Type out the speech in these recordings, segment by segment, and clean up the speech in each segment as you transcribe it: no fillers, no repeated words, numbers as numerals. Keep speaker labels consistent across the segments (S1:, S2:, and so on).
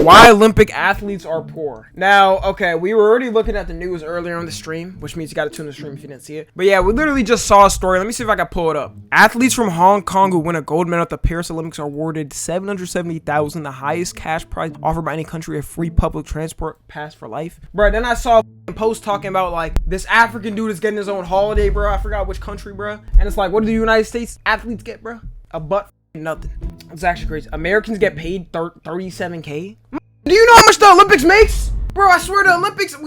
S1: Why Olympic athletes are poor. Now, okay, we were already looking at the news earlier on the stream, which means you gotta tune the stream if you didn't see it. But yeah, we literally just saw a story. Let me see if I can pull it up. Athletes from Hong Kong who win a gold medal at the Paris Olympics are awarded $770,000, the highest cash prize offered by any country, a free public transport pass for life. Bro, then I saw a post talking about like this African dude is getting his own holiday, bro. I forgot which country, bro. And it's like, what do the United States athletes get, bro? A butt nothing. It's actually crazy. Americans get paid $37K. Do you know how much the Olympics makes? Bro, I swear the Olympics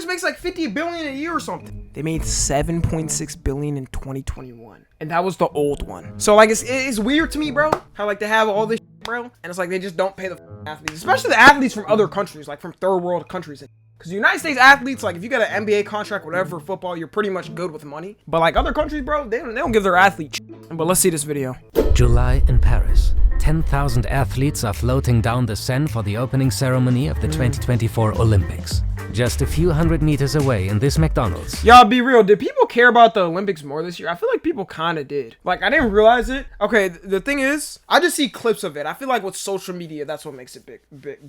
S1: makes like 50 billion a year or something. They made 7.6 billion in 2021. And that was the old one. So like it's weird to me, bro, how like they have all this shit, bro, and it's like they just don't pay the athletes, especially the athletes from other countries, like from third world countries. Because United States athletes, like if you got an NBA contract, whatever, for football, you're pretty much good with money. But like other countries, bro, they don't give their athletes shit. But let's see this video.
S2: July in Paris. 10,000 athletes are floating down the Seine for the opening ceremony of the 2024 Olympics. Just a few hundred meters away in this McDonald's.
S1: Y'all, be real. Did people care about the Olympics more this year? I feel like people kind of did. Like, I didn't realize it. Okay, the thing is, I just see clips of it. I feel like with social media, that's what makes it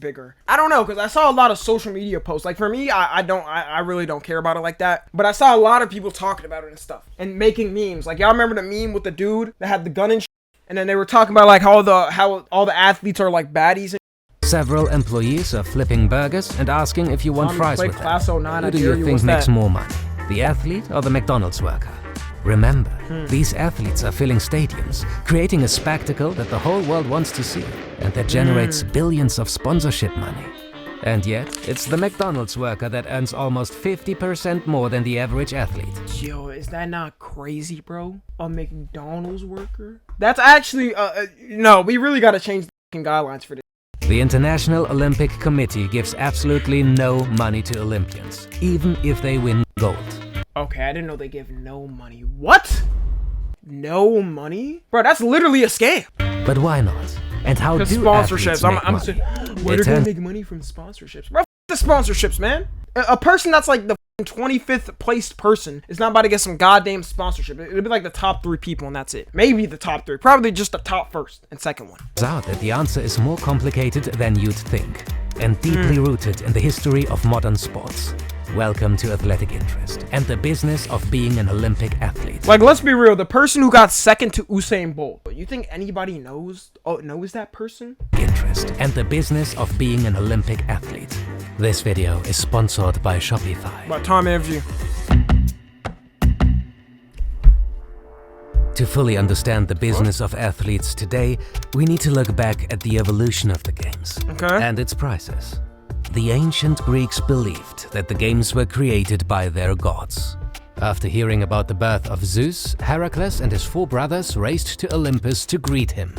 S1: bigger. I don't know, because I saw a lot of social media posts. Like, for me, I really don't care about it like that. But I saw a lot of people talking about it and stuff. And making memes. Like, y'all remember the meme with the dude that had the gun and shit? And then they were talking about, like, how all the athletes are, like, baddies and
S2: several employees are flipping burgers and asking if you want fries with them. Who do you think makes more money, the athlete or the McDonald's worker? Remember, these athletes are filling stadiums, creating a spectacle that the whole world wants to see, and that generates billions of sponsorship money. And yet, it's the McDonald's worker that earns almost 50% more than the average athlete.
S1: Yo, is that not crazy, bro? A McDonald's worker? That's actually, no, we really gotta change the fucking guidelines for this.
S2: The International Olympic Committee gives absolutely no money to Olympians, even if they win gold.
S1: Okay, I didn't know they give no money. What? No money? Bro, that's literally a scam.
S2: But why not? And how do
S1: sponsorships?
S2: I'm saying,
S1: where do they make money from sponsorships? Bro, the sponsorships, man. A person that's like the 25th placed person is not about to get some goddamn sponsorship. It'll be like the top 3 people and that's it. Maybe the top 3. Probably just the top first and second one.
S2: Turns out that the answer is more complicated than you'd think and deeply rooted in the history of modern sports. Welcome to Athletic Interest and the business of being an Olympic athlete.
S1: Like, let's be real. The person who got second to Usain Bolt, you think anybody knows that person?
S2: Interest and the business of being an Olympic athlete. This video is sponsored by Shopify.
S1: By Tom Interview.
S2: To fully understand the business of athletes today, we need to look back at the evolution of the games and its process. The ancient Greeks believed that the games were created by their gods. After hearing about the birth of Zeus, Heracles and his 4 brothers raced to Olympus to greet him.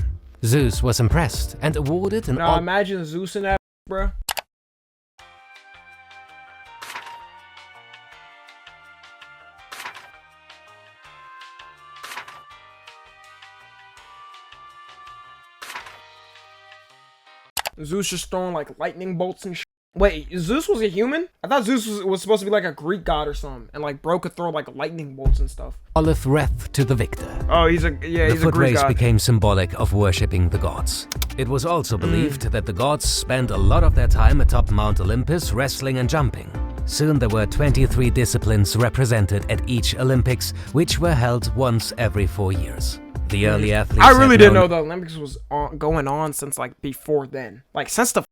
S2: Zeus was impressed and awarded an
S1: Now imagine Zeus in that, bro. Zeus just throwing like lightning bolts and shit. Wait, Zeus was a human? I thought Zeus was supposed to be like a Greek god or something, and like bro could throw like lightning bolts and stuff.
S2: Olive wreath to the victor.
S1: Oh, he's a Greek god. The
S2: foot race became symbolic of worshipping the gods. It was also believed that the gods spent a lot of their time atop Mount Olympus wrestling and jumping. Soon there were 23 disciplines represented at each Olympics, which were held once every 4 years. The early athletes
S1: I really didn't know the Olympics was going on since like before then. Like since the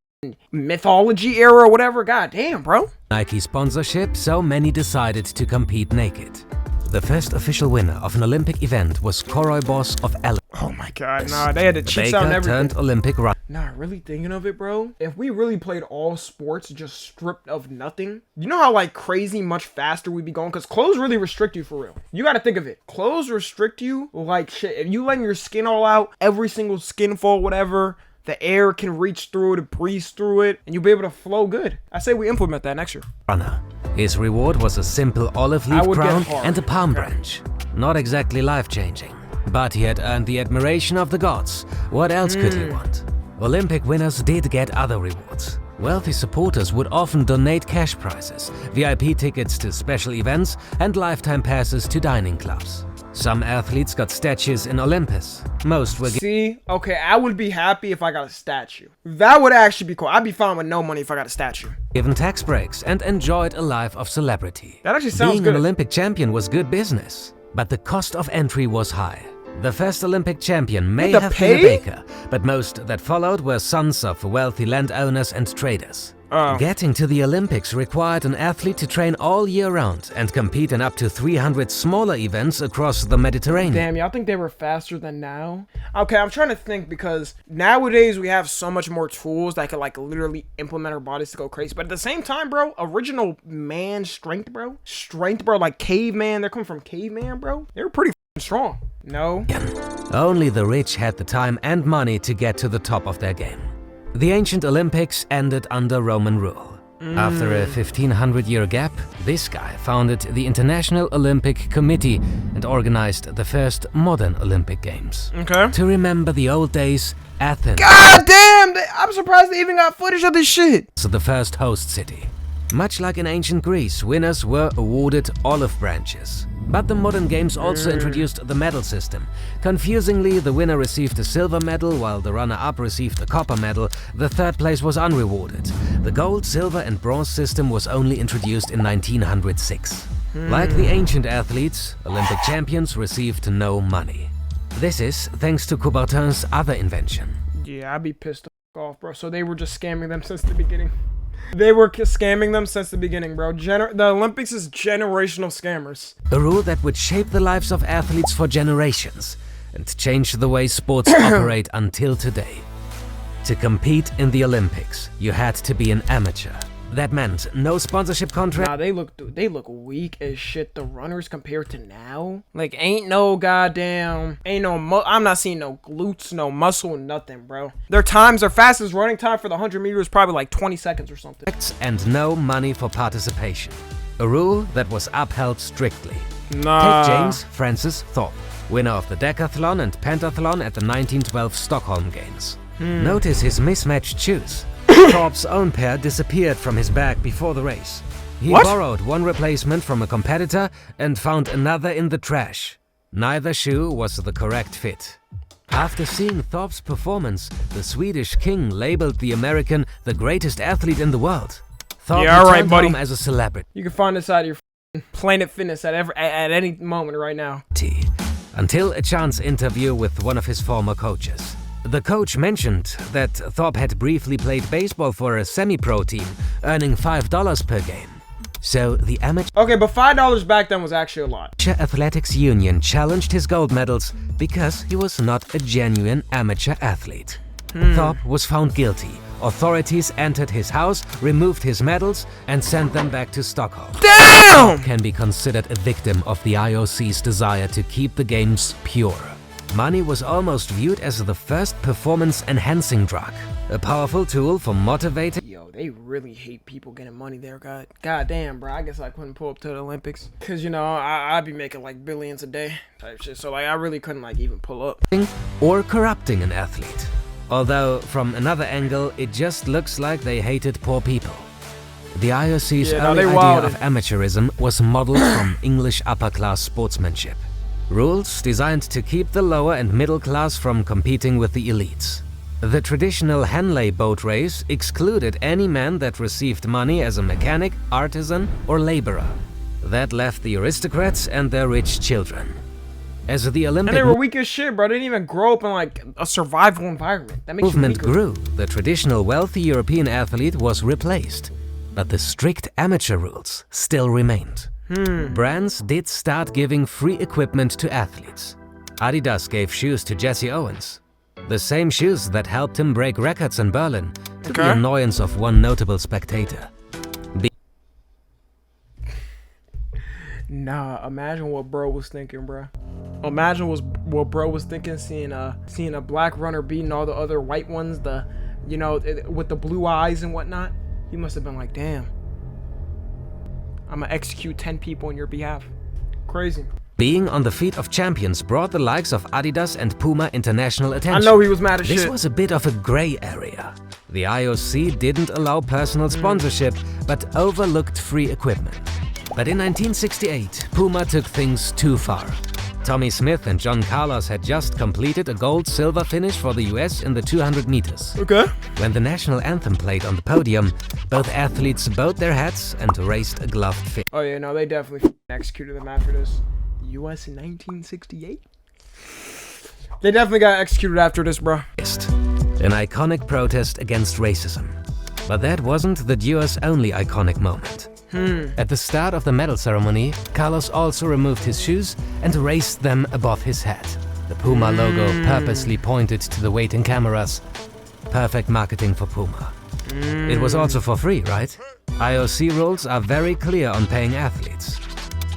S1: mythology era or whatever. God damn, bro.
S2: Nike sponsorship, so many decided to compete naked. The first official winner of an Olympic event was Koroibos of Ella.
S1: Oh my god, nah, they had to cheat out and everything.
S2: Turned Olympic run.
S1: Nah, really thinking of it, bro. If we really played all sports just stripped of nothing, you know how like crazy much faster we'd be going? Because clothes really restrict you for real. You gotta think of it. Clothes restrict you like shit. If you letting your skin all out, every single skin fold, whatever, the air can reach through it, breeze through it, and you'll be able to flow good. I say we implement that next year.
S2: Runner. His reward was a simple olive leaf crown and a palm branch. Not exactly life-changing, but he had earned the admiration of the gods. What else could he want? Olympic winners did get other rewards. Wealthy supporters would often donate cash prizes, VIP tickets to special events, and lifetime passes to dining clubs. Some athletes got statues in Olympus. Most were
S1: See? Okay, I would be happy if I got a statue. That would actually be cool. I'd be fine with no money if I got a statue.
S2: given tax breaks and enjoyed a life of celebrity.
S1: That actually sounds
S2: Being
S1: good.
S2: an Olympic champion was good business, but the cost of entry was high. The first Olympic champion may have been a baker, but most that followed were sons of wealthy landowners and traders. Getting to the Olympics required an athlete to train all year round and compete in up to 300 smaller events across the Mediterranean.
S1: Damn, y'all think they were faster than now? Okay, I'm trying to think because nowadays we have so much more tools that could like literally implement our bodies to go crazy. But at the same time, bro, original man strength, bro. Strength, bro, like caveman. They're coming from caveman, bro. They were pretty strong. No?
S2: Only the rich had the time and money to get to the top of their game. The ancient Olympics ended under Roman rule. After a 1500-year gap, this guy founded the International Olympic Committee and organized the first modern Olympic Games.
S1: Okay.
S2: To remember the old days, Athens
S1: God damn! I'm surprised they even got footage of this shit.
S2: was the first host city. Much like in ancient Greece, winners were awarded olive branches. But the modern games also introduced the medal system. Confusingly, the winner received a silver medal, while the runner-up received a copper medal. The third place was unrewarded. The gold, silver and bronze system was only introduced in 1906. Like the ancient athletes, Olympic champions received no money. This is thanks to Coubertin's other invention.
S1: Yeah, I'd be pissed off, bro. So they were just scamming them since the beginning. They were scamming them since the beginning, bro. The Olympics is generational scammers.
S2: A rule that would shape the lives of athletes for generations and change the way sports operate until today. To compete in the Olympics, you had to be an amateur. That meant no sponsorship contract.
S1: Nah, they look weak as shit, the runners compared to now. Like, ain't no goddamn, I'm not seeing no glutes, no muscle, nothing, bro. Their fastest running time for the 100 meters is probably like 20 seconds or something.
S2: And no money for participation. A rule that was upheld strictly.
S1: Nah.
S2: Take James Francis Thorpe, winner of the decathlon and pentathlon at the 1912 Stockholm Games. Notice his mismatched shoes. Thorpe's own pair disappeared from his bag before the race. He borrowed one replacement from a competitor and found another in the trash. Neither shoe was the correct fit. After seeing Thorpe's performance, the Swedish king labeled the American the greatest athlete in the world. Thorpe returned home as a celebrity.
S1: You can find this out of your Planet Fitness at any moment right now.
S2: Until a chance interview with one of his former coaches. The coach mentioned that Thorpe had briefly played baseball for a semi-pro team, earning $5 per game. So the amateur
S1: Okay, but $5 back then was actually a lot.
S2: Athletics Union challenged his gold medals because he was not a genuine amateur athlete. Thorpe was found guilty. Authorities entered his house, removed his medals, and sent them back to Stockholm.
S1: Damn!
S2: Thorpe can be considered a victim of the IOC's desire to keep the games pure. Money was almost viewed as the first performance-enhancing drug, a powerful tool for motivating.
S1: Yo, they really hate people getting money there, God damn, bro. I guess I couldn't pull up to the Olympics. Cause, you know, I'd be making like billions a day type shit. So, like, I really couldn't, like, even pull up.
S2: Or corrupting an athlete. Although, from another angle, it just looks like they hated poor people. The IOC's early idea of amateurism was modeled from English upper-class sportsmanship. Rules designed to keep the lower and middle class from competing with the elites. The traditional Henley boat race excluded any man that received money as a mechanic, artisan, or laborer. That left the aristocrats and their rich children. As the Olympic
S1: and they were weak as shit, bro. They didn't even grow up in like a survival environment. That makes
S2: movement grew, the traditional wealthy European athlete was replaced, but the strict amateur rules still remained. Brands did start giving free equipment to athletes. Adidas gave shoes to Jesse Owens. The same shoes that helped him break records in Berlin, to the annoyance of one notable spectator.
S1: Nah, imagine what bro was thinking, bro. Imagine what bro was thinking, seeing a black runner beating all the other white ones, with the blue eyes and whatnot. He must have been like, damn. I'm gonna execute 10 people on your behalf. Crazy.
S2: Being on the feet of champions brought the likes of Adidas and Puma international attention.
S1: I know he was mad as shit.
S2: This was a bit of a gray area. The IOC didn't allow personal sponsorship, but overlooked free equipment. But in 1968, Puma took things too far. Tommy Smith and John Carlos had just completed a gold-silver finish for the US in the 200 meters.
S1: Okay.
S2: When the national anthem played on the podium, both athletes bowed their heads and raised a gloved fist.
S1: Oh yeah, no, they definitely executed them after this. The US in 1968? They definitely got executed after this, bro.
S2: An iconic protest against racism. But that wasn't the duo's only iconic moment. At the start of the medal ceremony, Carlos also removed his shoes and raised them above his head. The Puma logo purposely pointed to the waiting cameras. Perfect marketing for Puma. It was also for free, right? IOC rules are very clear on paying athletes.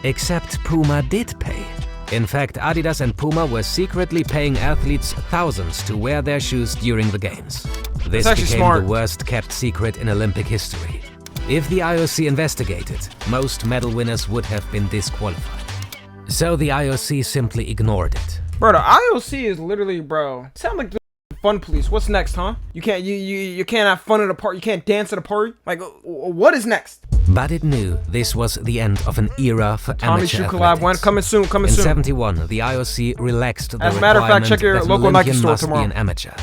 S2: Except Puma did pay. In fact, Adidas and Puma were secretly paying athletes thousands to wear their shoes during the games. This became the worst kept secret in Olympic history. If the IOC investigated, most medal winners would have been disqualified. So the IOC simply ignored it.
S1: Bro, the IOC is literally, bro, sound like the fun police. What's next, huh? You can't have fun at a party. You can't dance at a party. Like, what is next?
S2: But it knew this was the end of an era for amateur athletics.
S1: Coming soon.
S2: In '71, the IOC relaxed the
S1: requirement. As a matter of fact, check your local Nike store tomorrow.
S2: Be an amateur.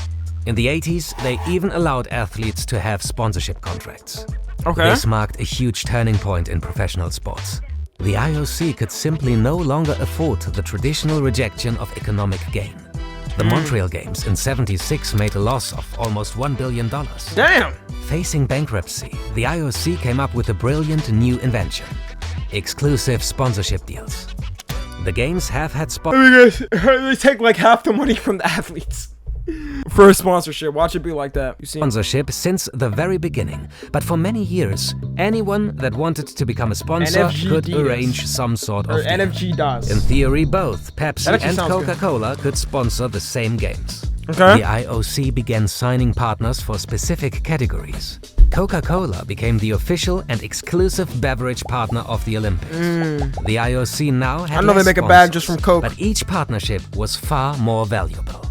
S2: In the '80s, they even allowed athletes to have sponsorship contracts.
S1: Okay.
S2: This marked a huge turning point in professional sports. The IOC could simply no longer afford the traditional rejection of economic gain. The Montreal Games in '76 made a loss of almost $1 billion.
S1: Damn!
S2: Facing bankruptcy, the IOC came up with a brilliant new invention: exclusive sponsorship deals. The games have had
S1: they take like half the money from the athletes for a sponsorship. Watch it be like that. You see?
S2: Sponsorship since the very beginning, but for many years, anyone that wanted to become a sponsor could arrange some sort of deal.
S1: NFG does.
S2: In theory, both Pepsi and Coca-Cola could sponsor the same games.
S1: Okay.
S2: The IOC began signing partners for specific categories. Coca-Cola became the official and exclusive beverage partner of the Olympics. The IOC now had
S1: they make a bag just from Coke.
S2: But each partnership was far more valuable.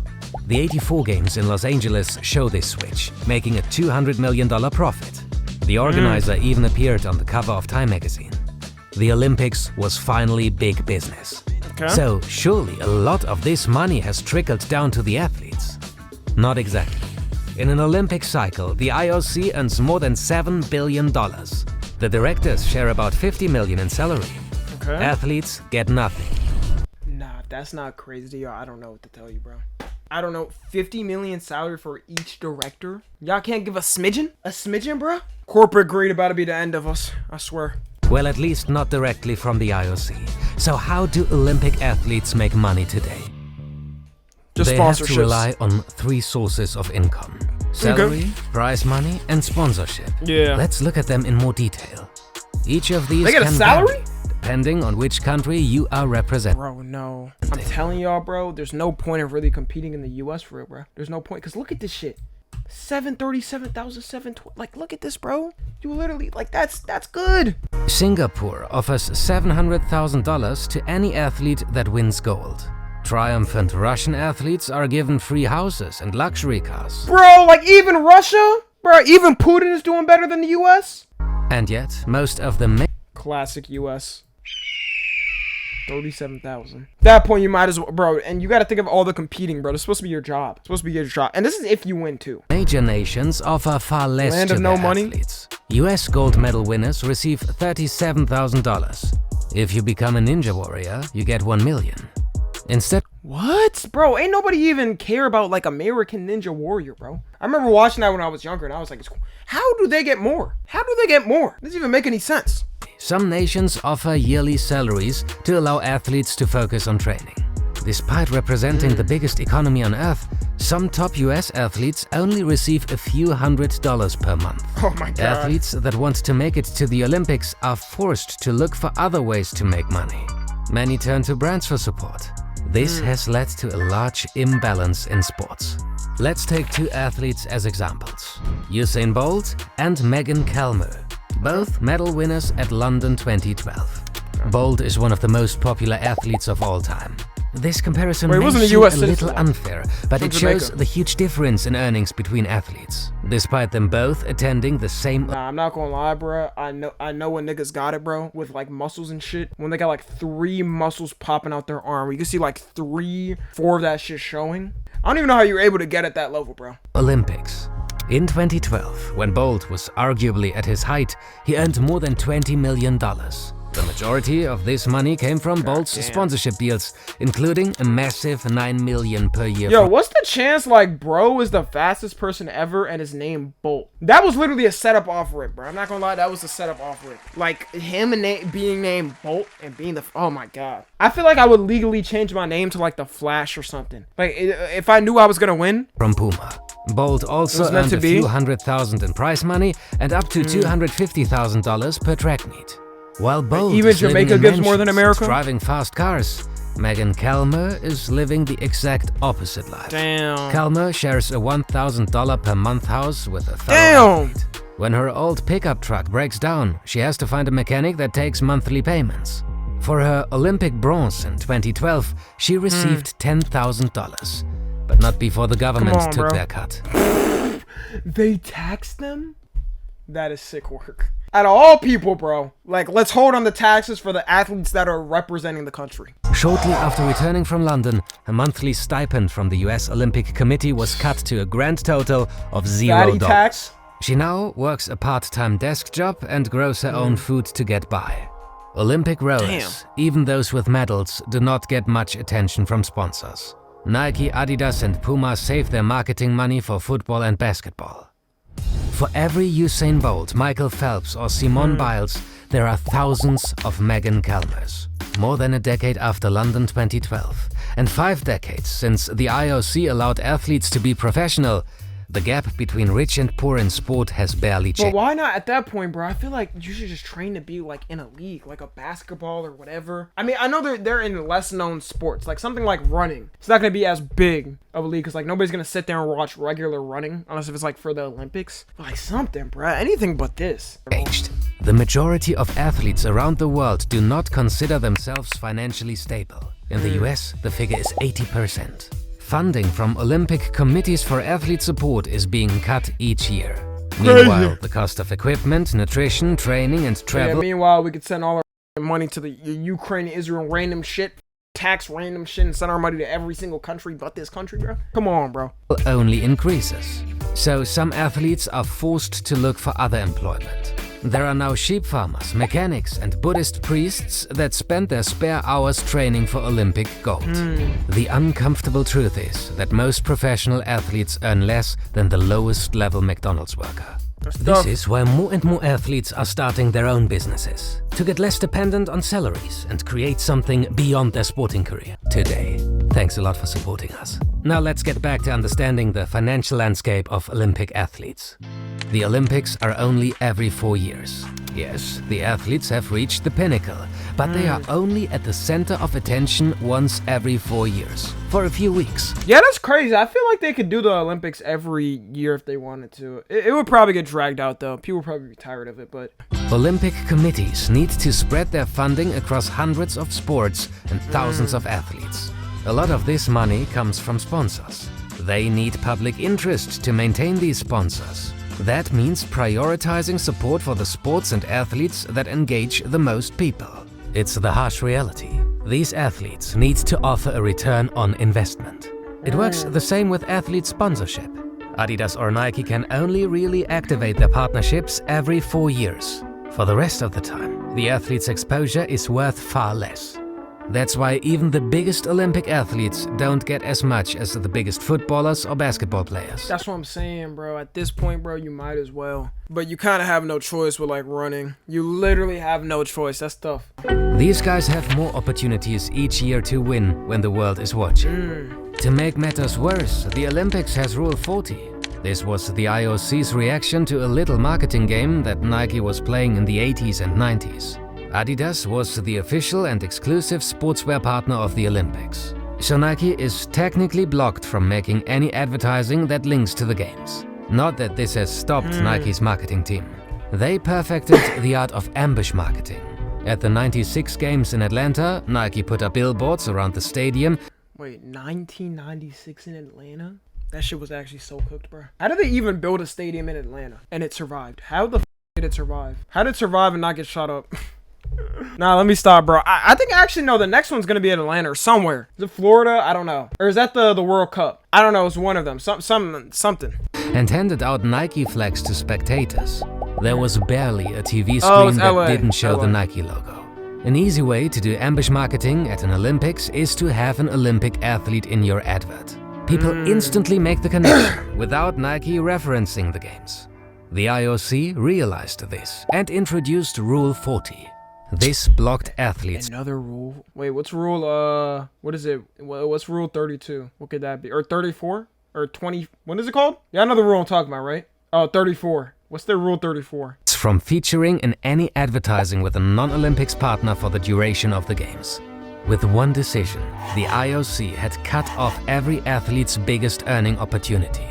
S2: The '84 Games in Los Angeles show this switch, making a $200 million profit. The organizer even appeared on the cover of Time magazine. The Olympics was finally big business.
S1: Okay.
S2: So surely a lot of this money has trickled down to the athletes. Not exactly. In an Olympic cycle, the IOC earns more than $7 billion. The directors share about $50 million in salary.
S1: Okay.
S2: Athletes get nothing.
S1: Nah, that's not crazy, y'all. I don't know what to tell you, bro. I don't know, 50 million salary for each director? Y'all can't give a smidgen? A smidgen, bro? Corporate greed about to be the end of us, I swear.
S2: Well, at least not directly from the IOC. So how do Olympic athletes make money today?
S1: Just
S2: they
S1: sponsorships.
S2: Have to rely on 3 sources of income: salary, prize money, and sponsorship.
S1: Yeah.
S2: Let's look at them in more detail. Each of these
S1: they get a salary?
S2: Depending on which country you are representing.
S1: Bro, no. I'm telling y'all, bro, there's no point in really competing in the US for it, bro. There's no point. Because look at this shit. 737,720. Like, look at this, bro. You literally, like, that's good.
S2: Singapore offers $700,000 to any athlete that wins gold. Triumphant Russian athletes are given free houses and luxury cars.
S1: Bro, like, even Russia? Bro, even Putin is doing better than the US?
S2: And yet, most of the
S1: classic US. 37,000. At that point, you might as well, bro. And you got to think of all the competing, bro. It's supposed to be your job. It's supposed to be your job. And this is if you win too.
S2: Major nations offer far less
S1: Land
S2: to
S1: of no
S2: their
S1: money.
S2: athletes. US gold medal winners receive $37,000. If you become a ninja warrior, you get $1 million. Instead,
S1: what? Bro, ain't nobody even care about like American Ninja Warrior, bro. I remember watching that when I was younger and I was like, how do they get more? How do they get more? It doesn't even make any sense.
S2: Some nations offer yearly salaries to allow athletes to focus on training. Despite representing the biggest economy on Earth, some top US athletes only receive a few $100s per month.
S1: Oh my God.
S2: Athletes that want to make it to the Olympics are forced to look for other ways to make money. Many turn to brands for support. This has led to a large imbalance in sports. Let's take 2 athletes as examples: Usain Bolt and Megan Kalmu, both medal winners at London 2012. Bolt is one of the most popular athletes of all time. This comparison
S1: Wait,
S2: may
S1: wasn't a
S2: seem
S1: US
S2: a little
S1: citizen.
S2: unfair, but
S1: From
S2: it shows
S1: Jamaica.
S2: the huge difference in earnings between athletes, despite them both attending the same.
S1: Nah, I'm not gonna lie, bro. I know when niggas got it, bro, with like muscles and shit. When they got like 3 muscles popping out their arm, you can see like 3, 4 of that shit showing. I don't even know how you're able to get at that level, bro.
S2: Olympics. In 2012, when Bolt was arguably at his height, he earned more than $20 million. The majority of this money came from Bolt's sponsorship deals, including a massive $9 million per year.
S1: Yo, what's the chance like bro is the fastest person ever and his name Bolt? That was literally a setup off rip, bro. I'm not gonna lie, that was a setup off rip. Like him and being named Bolt and being the oh my god. I feel like I would legally change my name to like the Flash or something. Like if I knew I was gonna win.
S2: From Puma. Bolt also earned a few $100,000 in prize money and up to $250,000 per track meet. While Bolt
S1: even
S2: is
S1: Jamaica
S2: living in
S1: gives more than
S2: mansions
S1: America?
S2: and driving fast cars, Megan Calmer is living the exact opposite life.
S1: Damn.
S2: Calmer shares a $1,000 per month house with a fellow
S1: Damn.
S2: athlete. When her old pickup truck breaks down, she has to find a mechanic that takes monthly payments. For her Olympic bronze in 2012, she received $10,000, but not before the government took their cut.
S1: They taxed them? That is sick work. Out of all people, bro, like, let's hold on the taxes for the athletes that are representing the country.
S2: Shortly after returning from London, a monthly stipend from the US Olympic Committee was cut to a grand total of $0.
S1: Tax?
S2: She now works a part-time desk job and grows her own food to get by. Olympic rollers, even those with medals, do not get much attention from sponsors. Nike, Adidas and Puma save their marketing money for football and basketball. For every Usain Bolt, Michael Phelps or Simone Biles, there are thousands of Megan Calmers. More than a decade after London 2012, and 5 decades since the IOC allowed athletes to be professional, the gap between rich and poor in sport has barely changed.
S1: But why not at that point, bro? I feel like you should just train to be like in a league, like a basketball or whatever. I mean, I know they're in less known sports, like something like running. It's not gonna be as big of a league because like nobody's gonna sit there and watch regular running unless if it's like for the Olympics. But, like something, bro. Anything but this.
S2: The majority of athletes around the world do not consider themselves financially stable. In the US, the figure is 80%. Funding from Olympic committees for athlete support is being cut each year. Meanwhile, the cost of equipment, nutrition, training, and travel.
S1: Yeah, meanwhile, we could send all our money to the Ukraine, Israel, random shit, tax random shit, and send our money to every single country but this country, bro. Come on, bro.
S2: Only increases. So some athletes are forced to look for other employment. There are now sheep farmers, mechanics, and Buddhist priests that spend their spare hours training for Olympic gold. The uncomfortable truth is that most professional athletes earn less than the lowest level McDonald's worker. This is why more and more athletes are starting their own businesses, to get less dependent on salaries and create something beyond their sporting career. Today. Thanks a lot for supporting us. Now let's get back to understanding the financial landscape of Olympic athletes. The Olympics are only every 4 years. Yes, the athletes have reached the pinnacle, but they are only at the center of attention once every 4 years, for a few weeks.
S1: Yeah, that's crazy. I feel like they could do the Olympics every year if they wanted to. It would probably get dragged out though. People would probably be tired of it, but...
S2: Olympic committees need to spread their funding across hundreds of sports and thousands of athletes. A lot of this money comes from sponsors. They need public interest to maintain these sponsors. That means prioritizing support for the sports and athletes that engage the most people. It's the harsh reality. These athletes need to offer a return on investment. It works the same with athlete sponsorship. Adidas or Nike can only really activate their partnerships every 4 years. For the rest of the time, the athlete's exposure is worth far less. That's why even the biggest Olympic athletes don't get as much as the biggest footballers or basketball players.
S1: That's what I'm saying, bro. At this point, bro, you might as well. But you kind of have no choice with like running. You literally have no choice. That's tough.
S2: These guys have more opportunities each year to win when the world is watching. To make matters worse, the Olympics has Rule 40. This was the IOC's reaction to a little marketing game that Nike was playing in the 80s and 90s. Adidas was the official and exclusive sportswear partner of the Olympics. So Nike is technically blocked from making any advertising that links to the games. Not that this has stopped Nike's marketing team. They perfected the art of ambush marketing. At the 96 games in Atlanta, Nike put up billboards around the stadium.
S1: Wait, 1996 in Atlanta? That shit was actually so cooked, bro. How did they even build a stadium in Atlanta and it survived? How the f did it survive? How did it survive and not get shot up? Nah, let me stop, bro. I think actually, no, the next one's gonna be in Atlanta or somewhere. Is it Florida? I don't know. Or is that the World Cup? I don't know. It's one of them. Something.
S2: And handed out Nike flags to spectators. There was barely a TV screen that didn't show the Nike logo. An easy way to do ambush marketing at an Olympics is to have an Olympic athlete in your advert. People instantly make the connection without Nike referencing the games. The IOC realized this and introduced Rule 40. This blocked athletes.
S1: Another rule? Wait, what's rule, what is it? What's rule 32? What could that be? Or 34? Or 20? What is it called? Yeah, I know the rule I'm talking about, right? Oh, 34. What's their rule 34?
S2: From featuring in any advertising with a non-Olympics partner for the duration of the games. With one decision, the IOC had cut off every athlete's biggest earning opportunity.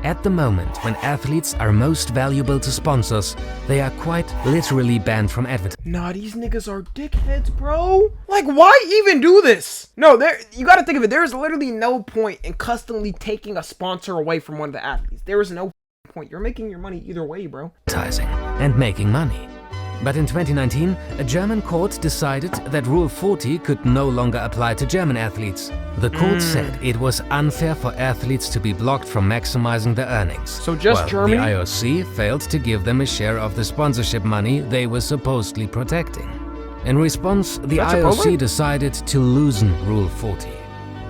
S2: At the moment when athletes are most valuable to sponsors, they are quite literally banned from advertising.
S1: Nah, these niggas are dickheads, bro. Like, why even do this? No, you gotta think of it. There's literally no point in customly taking a sponsor away from one of the athletes. There is no point. You're making your money either way, bro.
S2: Advertising and making money. But in 2019, a German court decided that Rule 40 could no longer apply to German athletes. The court said it was unfair for athletes to be blocked from maximizing their earnings.
S1: So just Germany?
S2: The IOC failed to give them a share of the sponsorship money they were supposedly protecting. In response, the IOC decided to loosen Rule 40.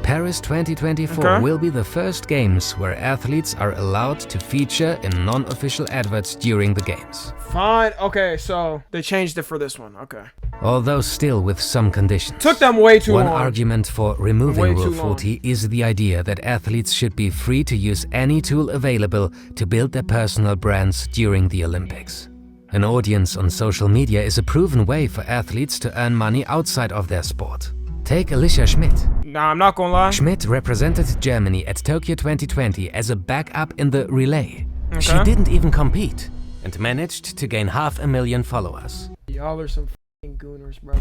S2: Paris 2024 will be the first games where athletes are allowed to feature in non-official adverts during the games.
S1: Fine. Okay, so they changed it for this one. Okay.
S2: Although still with some conditions.
S1: Took them way too long.
S2: One argument for removing Rule 40 is the idea that athletes should be free to use any tool available to build their personal brands during the Olympics. An audience on social media is a proven way for athletes to earn money outside of their sport. Take Alicia Schmidt.
S1: Nah, I'm not gonna lie.
S2: Schmidt represented Germany at Tokyo 2020 as a backup in the relay. She didn't even compete and managed to gain 500,000 followers.
S1: Y'all are some f***ing gooners, bro.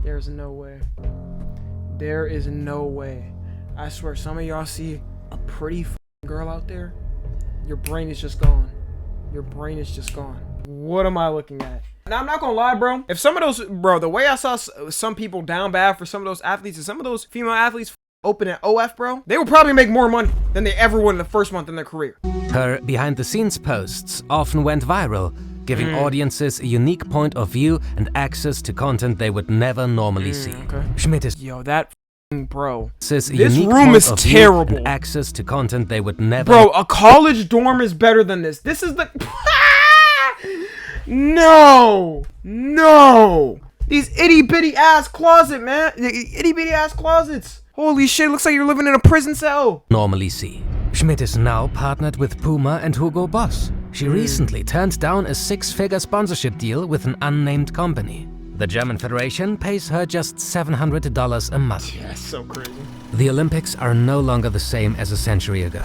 S1: There's no way. There is no way. I swear, some of y'all see a pretty f***ing girl out there, your brain is just gone. Your brain is just gone. What am I looking at? Now, I'm not gonna lie, bro. If some of those, bro, the way I saw some people down bad for some of those athletes and some of those female athletes open at OF, bro, they would probably make more money than they ever would in the first month in their career.
S2: Her behind-the-scenes posts often went viral, giving audiences a unique point of view and access to content they would never normally see. Schmidt is...
S1: Yo, that bro.
S2: This
S1: room is terrible.
S2: And access to content they would never...
S1: Bro, a college dorm is better than this. This is the... No! These itty-bitty ass closet, man. Itty-bitty ass closets. Holy shit, looks like you're living in a prison cell.
S2: Normally see. Schmidt is now partnered with Puma and Hugo Boss. She recently turned down a 6-figure sponsorship deal with an unnamed company. The German Federation pays her just $700 a month.
S1: Yeah, that's so crazy.
S2: The Olympics are no longer the same as a century ago.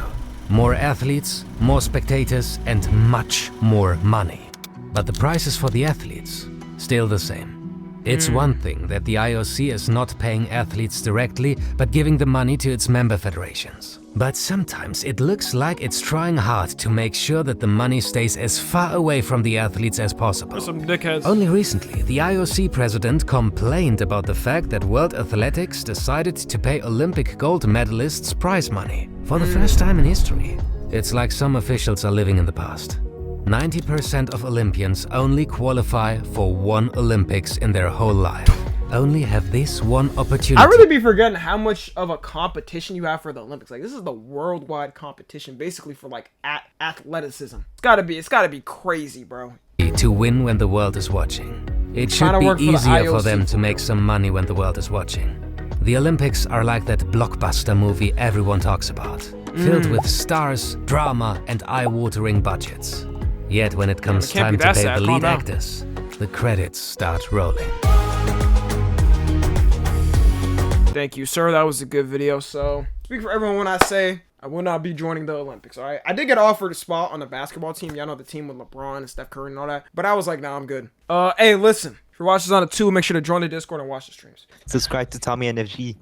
S2: More athletes, more spectators, and much more money. But the prices for the athletes, still the same. It's one thing that the IOC is not paying athletes directly, but giving the money to its member federations. But sometimes it looks like it's trying hard to make sure that the money stays as far away from the athletes as possible.
S1: Some dickheads.
S2: Only recently, the IOC president complained about the fact that World Athletics decided to pay Olympic gold medalists prize money for the first time in history. It's like some officials are living in the past. 90% of Olympians only qualify for one Olympics in their whole life. Only have this one opportunity.
S1: I really be forgetting how much of a competition you have for the Olympics. Like, this is the worldwide competition, basically, for like athleticism. It's gotta be crazy, bro.
S2: To win when the world is watching. It should be easier for them to make some money when the world is watching. The Olympics are like that blockbuster movie everyone talks about, filled with stars, drama, and eye-watering budgets. Yet when it comes time to pay the lead actors, the credits start rolling.
S1: Thank you, sir. That was a good video. So, speak for everyone when I say I will not be joining the Olympics, all right? I did get offered a spot on the basketball team. Y'all know the team with LeBron and Steph Curry and all that. But I was like, nah, I'm good. Hey, listen. you're watching this on a 2, make sure to join the Discord and watch the streams.
S3: Subscribe to Tommy NFG.